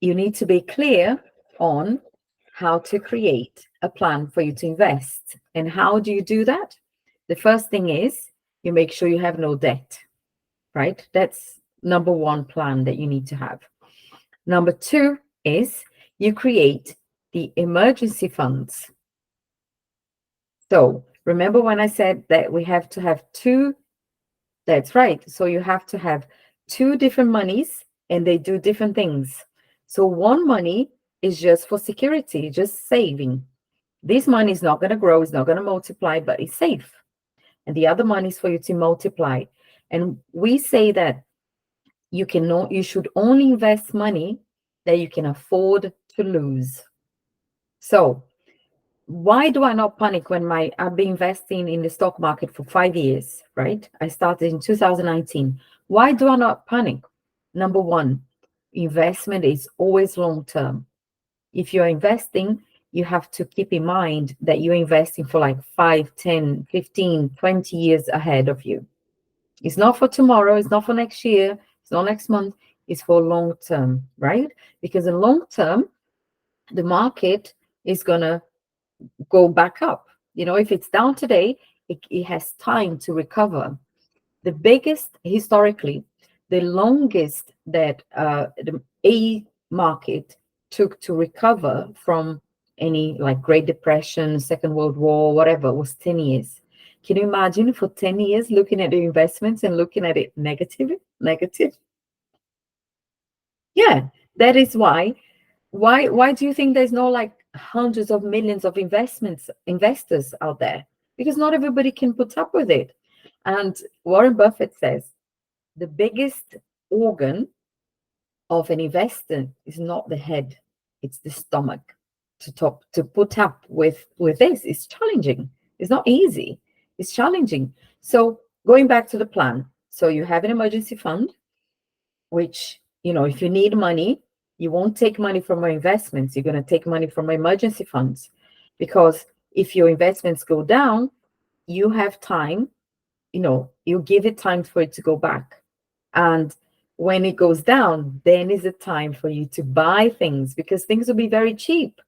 you need to be clear on how to create a plan for you to invest. And how do you do that? The first thing is you make sure you have no debt, right? That's number one plan that you need to have. Number two is you create the emergency funds. So remember when I said that we have to have two? That's right. So you have to have two different monies and they do different things. So one money is just for security, just saving. This money is not going to grow, it's not going to multiply, but it's safe. And the other money is for you to multiply. And we say that you should only invest money that you can afford to lose. So why do I not panic when I've been investing in the stock market for 5 years, right? I started in 2019. Why do I not panic? Number one, investment is always long term. If you're investing, you have to keep in mind that you're investing for like 5, 10, 15, 20 years ahead of you. It's not for tomorrow, it's not for next year, it's not next month, it's for long term, right? Because in long term, the market is going to go back up. If it's down today, it has time to recover. The biggest, historically, the longest that the A market took to recover from any like Great Depression, Second World War, whatever, was 10 years. Can you imagine for 10 years looking at the investments and looking at it negative? Yeah, that is why. Why do you think there's no like hundreds of millions of investors out there? Because not everybody can put up with it. And Warren Buffett says the biggest organ of an investor is not the head, it's the stomach. To put up with this is challenging. It's not easy. It's challenging. So going back to the plan, so you have an emergency fund, which if you need money, you won't take money from your investments. You're going to take money from emergency funds, because if your investments go down, you have time. You give it time for it to go back. And when it goes down, then is the time for you to buy things, because things will be very cheap.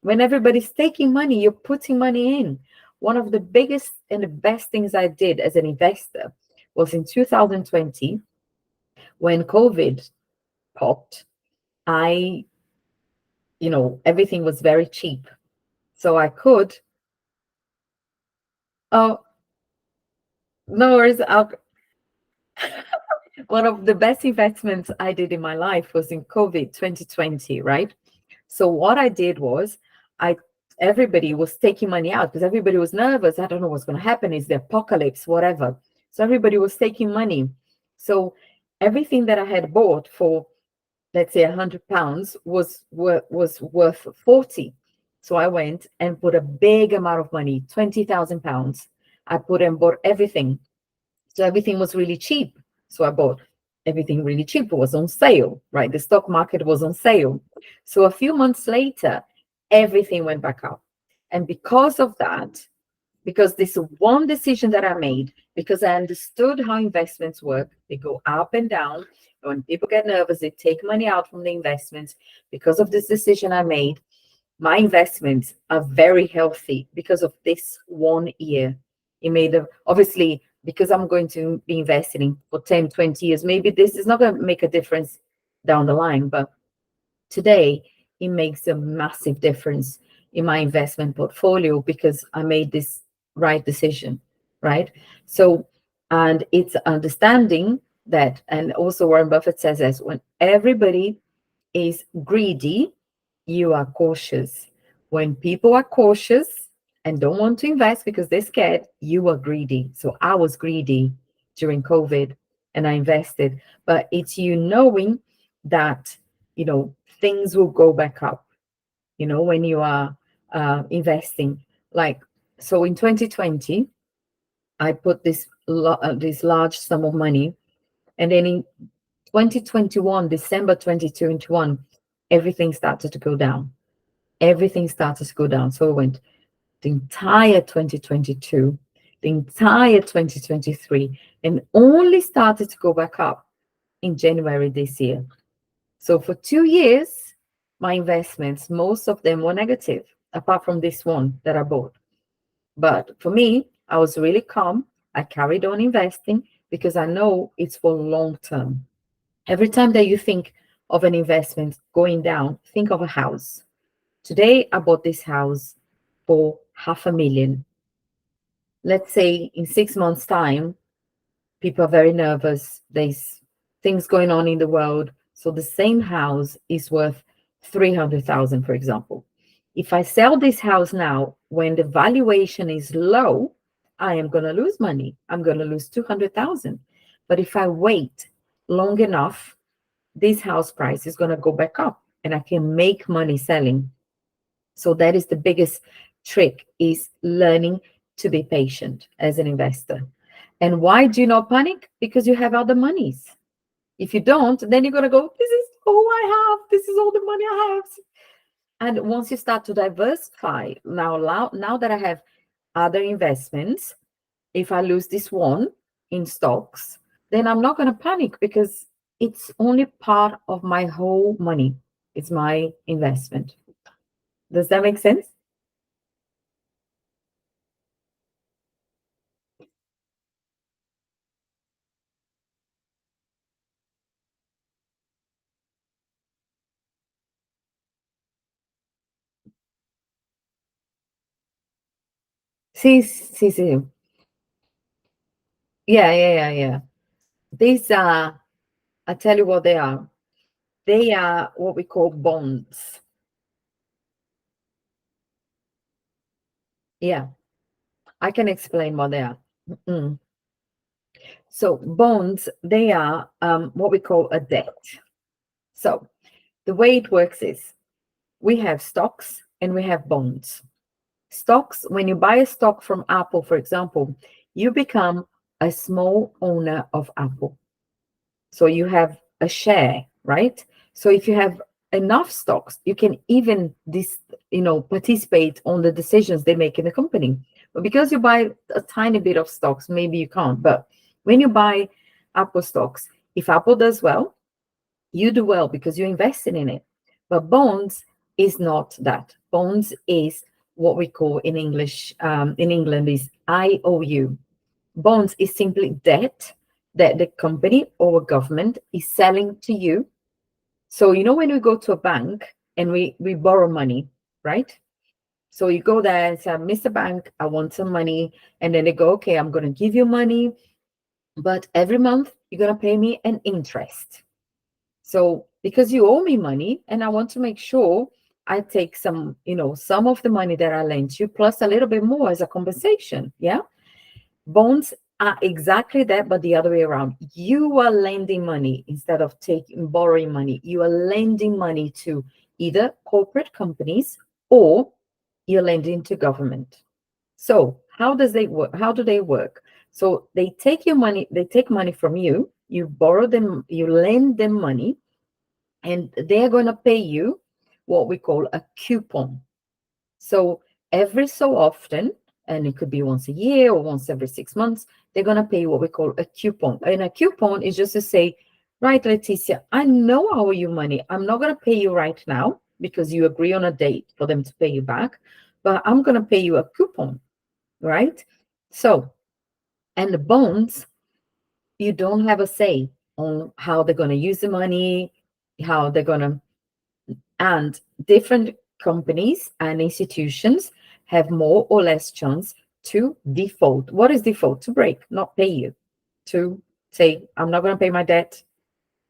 When everybody's taking money, you're putting money in. One of the biggest and the best things I did as an investor was in 2020, when COVID popped. Everything was very cheap. So I could, oh, no worries. One of the best investments I did in my life was in COVID 2020, right? So what I did was everybody was taking money out because everybody was nervous. I don't know what's going to happen. Is the apocalypse, whatever. So everybody was taking money. So everything that I had bought for, let's say, £100 was worth 40. So I went and put a big amount of money, £20,000. I put and bought everything. So everything was really cheap. So I bought everything really cheap. It was on sale, right? The stock market was on sale. So a few months later, everything went back up. And because of that, because this one decision that I made, because I understood how investments work, they go up and down. When people get nervous, they take money out from the investments. Because of this decision I made, my investments are very healthy because of this 1 year. It made obviously, because I'm going to be investing for 10, 20 years, maybe this is not going to make a difference down the line, but today it makes a massive difference in my investment portfolio because I made this right decision, right? So, and it's understanding that, and also Warren Buffett says this, when everybody is greedy, you are cautious. When people are cautious and don't want to invest because they're scared, you are greedy. So I was greedy during COVID and I invested. But it's you knowing that, things will go back up, when you are investing. Like, so in 2020, I put this large sum of money. And then in 2021, December 2021, everything started to go down. Everything started to go down. So it went the entire 2022, the entire 2023, and only started to go back up in January this year. So for 2 years, my investments, most of them were negative, apart from this one that I bought. But for me, I was really calm. I carried on investing because I know it's for long term. Every time that you think of an investment going down, think of a house. Today, I bought this house for 500,000. Let's say in 6 months' time, people are very nervous. There's things going on in the world. So the same house is worth 300,000, for example. If I sell this house now when the valuation is low, I am going to lose money. I'm going to lose 200,000. But if I wait long enough, this house price is going to go back up and I can make money selling. So that is the biggest trick, is learning to be patient as an investor. And why do you not panic? Because you have other monies. If you don't, then you're going to go, this is all I have. This is all the money I have. And once you start to diversify, now that I have other investments, if I lose this one in stocks, then I'm not going to panic because it's only part of my whole money. It's my investment. Does that make sense? See. Yeah. These are, I tell you what they are. They are what we call bonds. Yeah, I can explain what they are. Mm. So bonds, they are what we call a debt. So the way it works is we have stocks and we have bonds. Stocks, when you buy a stock from Apple, for example, you become a small owner of Apple. So you have a share, right? So if you have enough stocks, you can even participate on the decisions they make in the company. But because you buy a tiny bit of stocks, maybe you can't. But when you buy Apple stocks, if Apple does well, you do well because you're investing in it. But bonds is not that. Bonds is what we call in English, in England, is IOU. Bonds is simply debt that the company or government is selling to you. So, when we go to a bank and we borrow money, right? So you go there and say, Mr. Bank, I want some money. And then they go, okay, I'm going to give you money, but every month you're going to pay me an interest. So because you owe me money and I want to make sure I take some of the money that I lent you plus a little bit more as a compensation. Yeah. Bonds are exactly that, but the other way around. You are lending money instead of borrowing money. You are lending money to either corporate companies or you're lending to government. So how does they work? How do they work? So they take your money, they take money from you, you borrow them, you lend them money, and they're going to pay you what we call a coupon. So every so often, and it could be once a year or once every 6 months, they're going to pay you what we call a coupon. And a coupon is just to say, right, Leticia, I know I owe you money. I'm not going to pay you right now because you agree on a date for them to pay you back, but I'm going to pay you a coupon, right? So, and the bonds, you don't have a say on how they're going to use the money, how they're going to, and different companies and institutions have more or less chance to default. What is default? To break, not pay you. To say, I'm not going to pay my debt.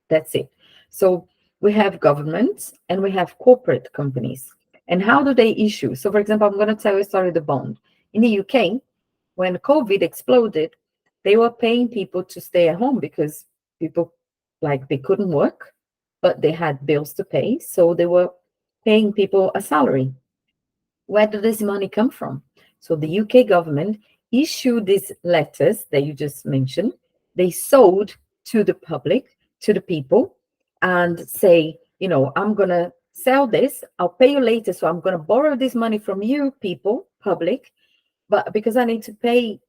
That's it. So we have governments and we have corporate companies. And how do they issue? So, for example, I'm going to tell you a story of the bond. In the UK, when COVID exploded, they were paying people to stay at home because people, like, they couldn't work, but they had bills to pay. So they were paying people a salary. Where did this money come from? So the UK government issued these letters that you just mentioned. They sold to the public, to the people, and say, I'm going to sell this. I'll pay you later. So I'm going to borrow this money from you, people, public, but because I need to pay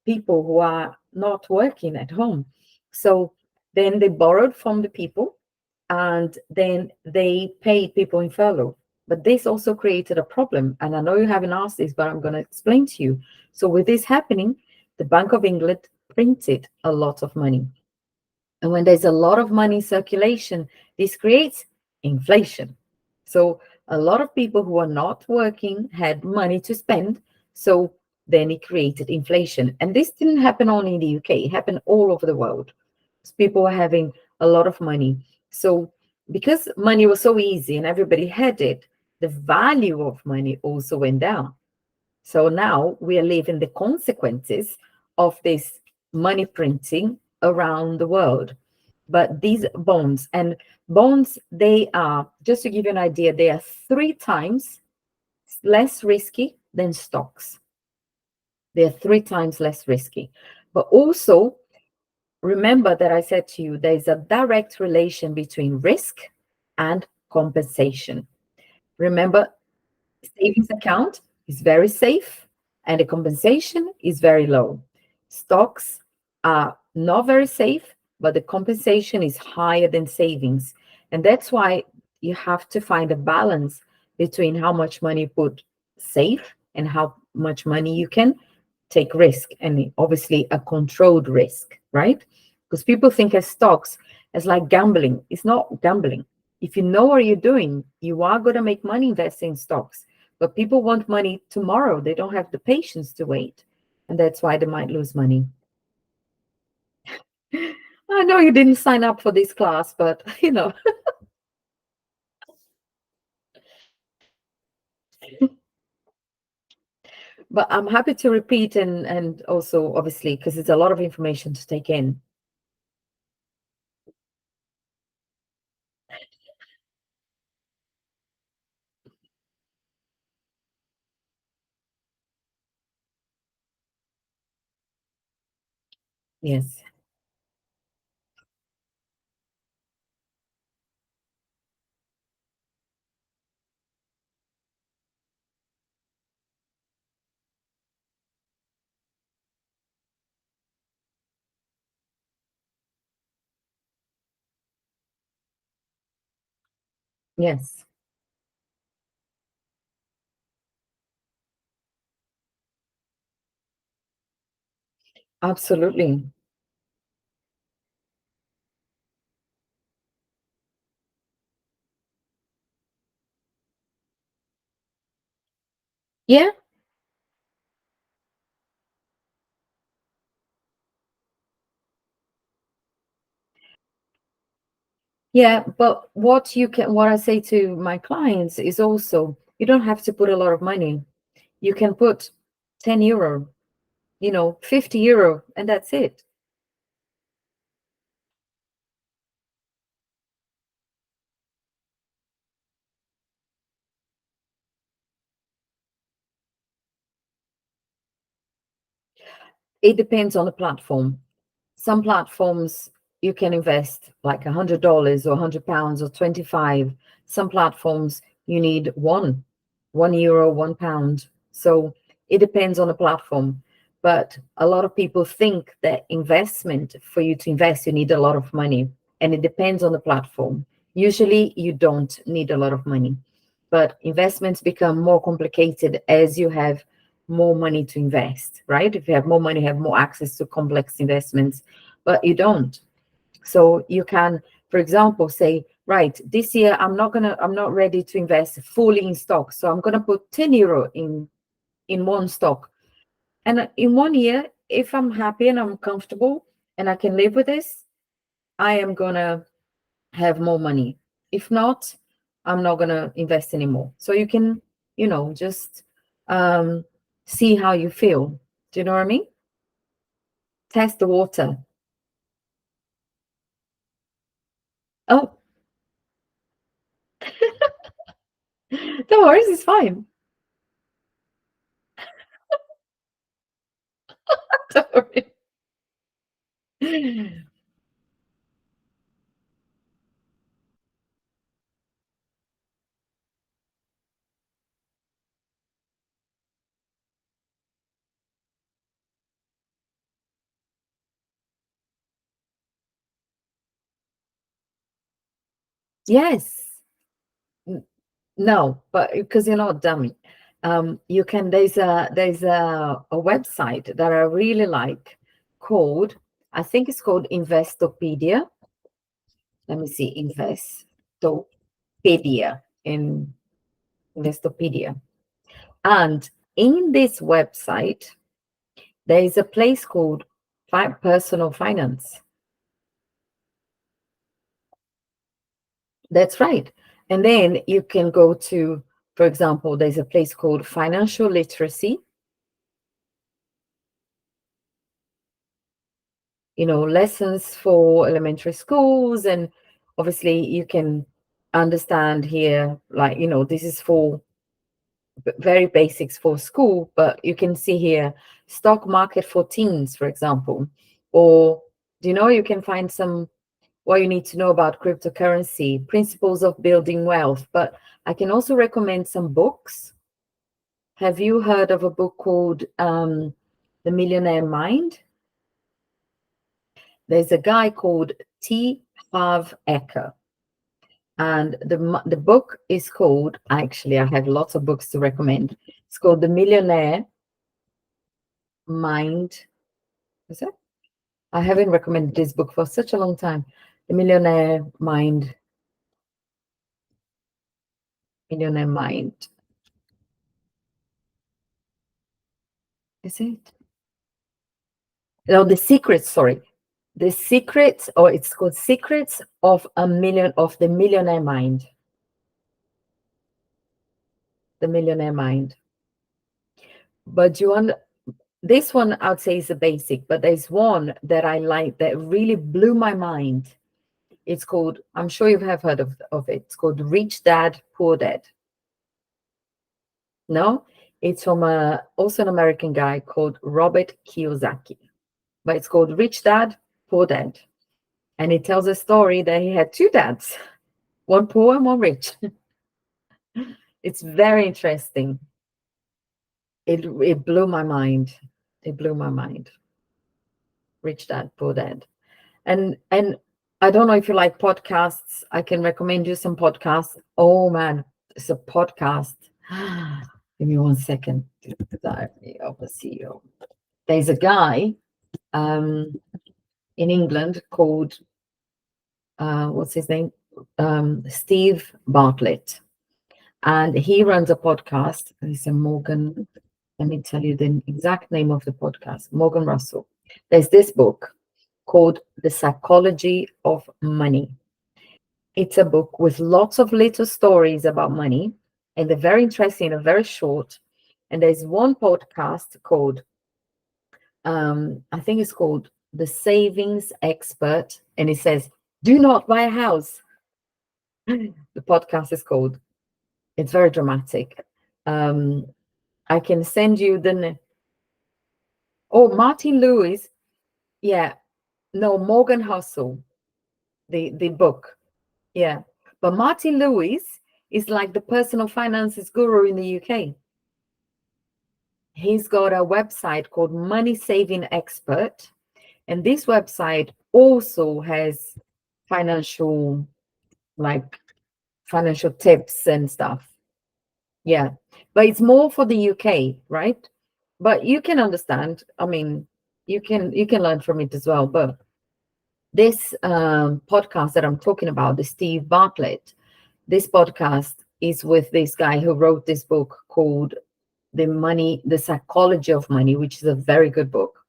people who are not working at home. So then they borrowed from the people and then they paid people in furlough. But this also created a problem. And I know you haven't asked this, but I'm going to explain to you. So, with this happening, the Bank of England printed a lot of money. And when there's a lot of money in circulation, this creates inflation. So, a lot of people who are not working had money to spend. So, then it created inflation. And this didn't happen only in the UK, it happened all over the world. People were having a lot of money. So, because money was so easy and everybody had it, the value of money also went down. So now we are living the consequences of this money printing around the world. But these bonds, they are, just to give you an idea, they are 3 times less risky than stocks. They are 3 times less risky. But also, remember that I said to you, there's a direct relation between risk and compensation. Remember, savings account is very safe and the compensation is very low. Stocks are not very safe, but the compensation is higher than savings. And that's why you have to find a balance between how much money you put safe and how much money you can take risk, and obviously a controlled risk, right? Because people think as stocks as like gambling. It's not gambling. If you know what you're doing, you are going to make money investing in stocks. But people want money tomorrow. They don't have the patience to wait. And that's why they might lose money. I know you didn't sign up for this class, but but I'm happy to repeat and also obviously because it's a lot of information to take in. Yes, yes, absolutely. Yeah, yeah. But what I say to my clients is also you don't have to put a lot of money. You can put 10 euro, 50 euro, and that's it. It depends on the platform. Some platforms you can invest like $100 or £100 or 25. Some platforms you need one euro, £1. So it depends on the platform. But a lot of people think that investment, for you to invest, you need a lot of money. And it depends on the platform. Usually you don't need a lot of money. But investments become more complicated as you have more money to invest, right? If you have more money, you have more access to complex investments, but you don't. So you can, for example, say, right, this year I'm not ready to invest fully in stocks. So I'm gonna put 10 euro in one stock. And in one year, if I'm happy and I'm comfortable and I can live with this, I am gonna have more money. If not, I'm not gonna invest anymore. So you can, just um see how you feel. Do you know what I mean? Test the water. Oh, don't worry, it's fine. Don't worry. Yes. No, but because you're not dummy. You can there's a website that I really like called, I think it's called Investopedia. Let me see, Investopedia in Investopedia. And in this website, there is a place called Personal Finance. That's right. And then you can go to, for example, there's a place called Financial Literacy, lessons for elementary schools. And obviously you can understand here, like, this is for very basics for school, but you can see here stock market for teens, for example. Or you can find some what you need to know about cryptocurrency, principles of building wealth. But I can also recommend some books. Have you heard of a book called The Millionaire Mind? There's a guy called T. Harv Eker, and the book is called, actually, I have lots of books to recommend. It's called The Millionaire Mind. Is it? I haven't recommended this book for such a long time. The Millionaire Mind. Millionaire Mind. Is it? No, The Secrets, sorry. The Secrets, or it's called Secrets of the Millionaire Mind. The Millionaire Mind. But this one I would say is a basic, but there's one that I like that really blew my mind. It's called, I'm sure you have heard of it. It's called Rich Dad, Poor Dad. No? It's from also an American guy called Robert Kiyosaki. But it's called Rich Dad, Poor Dad. And it tells a story that he had two dads, one poor and one rich. It's very interesting. It blew my mind. It blew my mind. Rich Dad, Poor Dad. And I don't know if you like podcasts. I can recommend you some podcasts. Oh man, it's a podcast. Give me 1 second. Diary of a CEO. There's a guy in England called what's his name? Steve Bartlett. And he runs a podcast. He's a Morgan. Let me tell you the exact name of the podcast. Morgan Russell. There's this book called The Psychology of Money. It's a book with lots of little stories about money, and they're very interesting and very short. And there's one podcast called, I think it's called The Savings Expert, and it says, "Do not buy a house." The podcast is called. It's very dramatic. I can send you oh, Martin Lewis. Yeah, no, Morgan Housel, the book. Yeah, but Martin Lewis is like the personal finances guru in the UK. He's got a website called Money Saving Expert, and this website also has financial, like financial tips and stuff. Yeah, but it's more for the UK, right? But you can understand. I mean, you can learn from it as well. But this podcast that I'm talking about, the Steve Bartlett, this podcast is with this guy who wrote this book called The Psychology of Money, which is a very good book.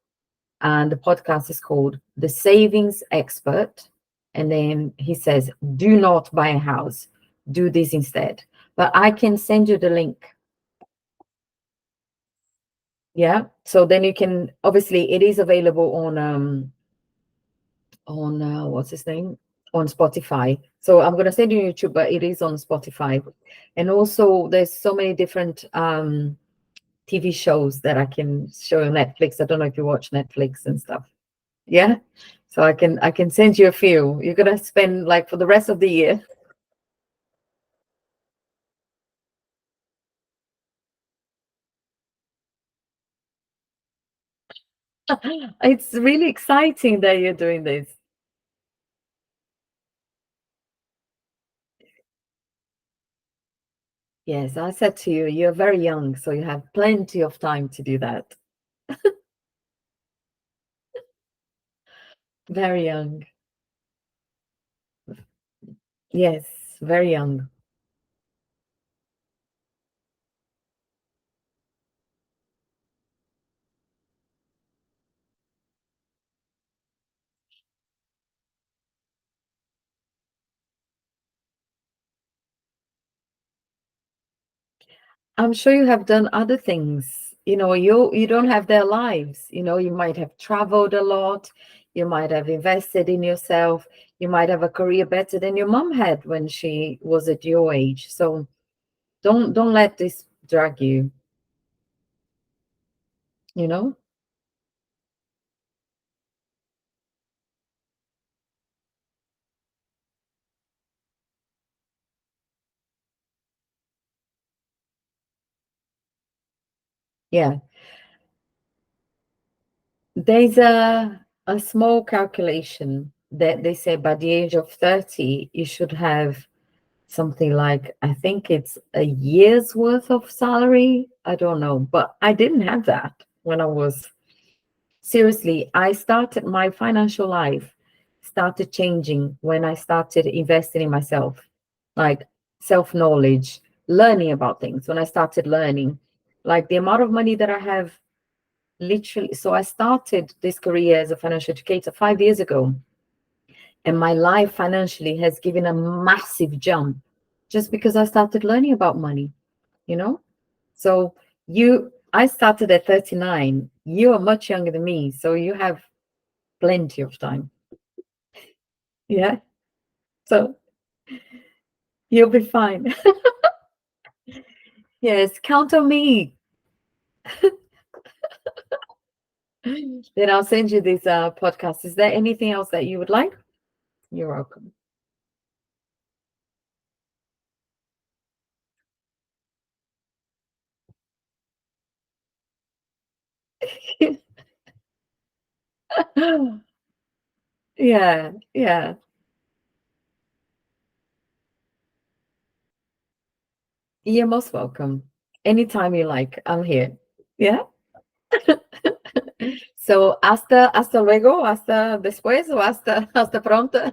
And the podcast is called The Savings Expert. And then he says, do not buy a house, do this instead. But I can send you the link. Yeah. So then you can, obviously it is available on what's his name? On Spotify. So I'm gonna send you YouTube, but it is on Spotify. And also there's so many different TV shows that I can show on Netflix. I don't know if you watch Netflix and stuff. Yeah. So I can send you a few. You're gonna spend like for the rest of the year. It's really exciting that you're doing this. Yes, I said to you, you're very young, so you have plenty of time to do that. Very young. Yes, very young. I'm sure you have done other things. You don't have their lives. You might have traveled a lot. You might have invested in yourself. You might have a career better than your mom had when she was at your age. So don't let this drag you, you know? Yeah. There's a small calculation that they say by the age of 30, you should have something like, I think it's a year's worth of salary. I don't know, but I didn't have that when I was seriously. I started my financial life started changing when I started investing in myself, like self-knowledge, learning about things. When I started learning, like the amount of money that I have literally. So I started this career as a financial educator 5 years ago, and my life financially has given a massive jump just because I started learning about money, you know? So I started at 39. You are much younger than me, so you have plenty of time. Yeah. So you'll be fine. Yes, count on me. Then I'll send you this podcast. Is there anything else that you would like? You're welcome. Yeah, yeah. You're most welcome. Anytime you like, I'm here. Yeah. So, hasta luego, hasta después o hasta pronto.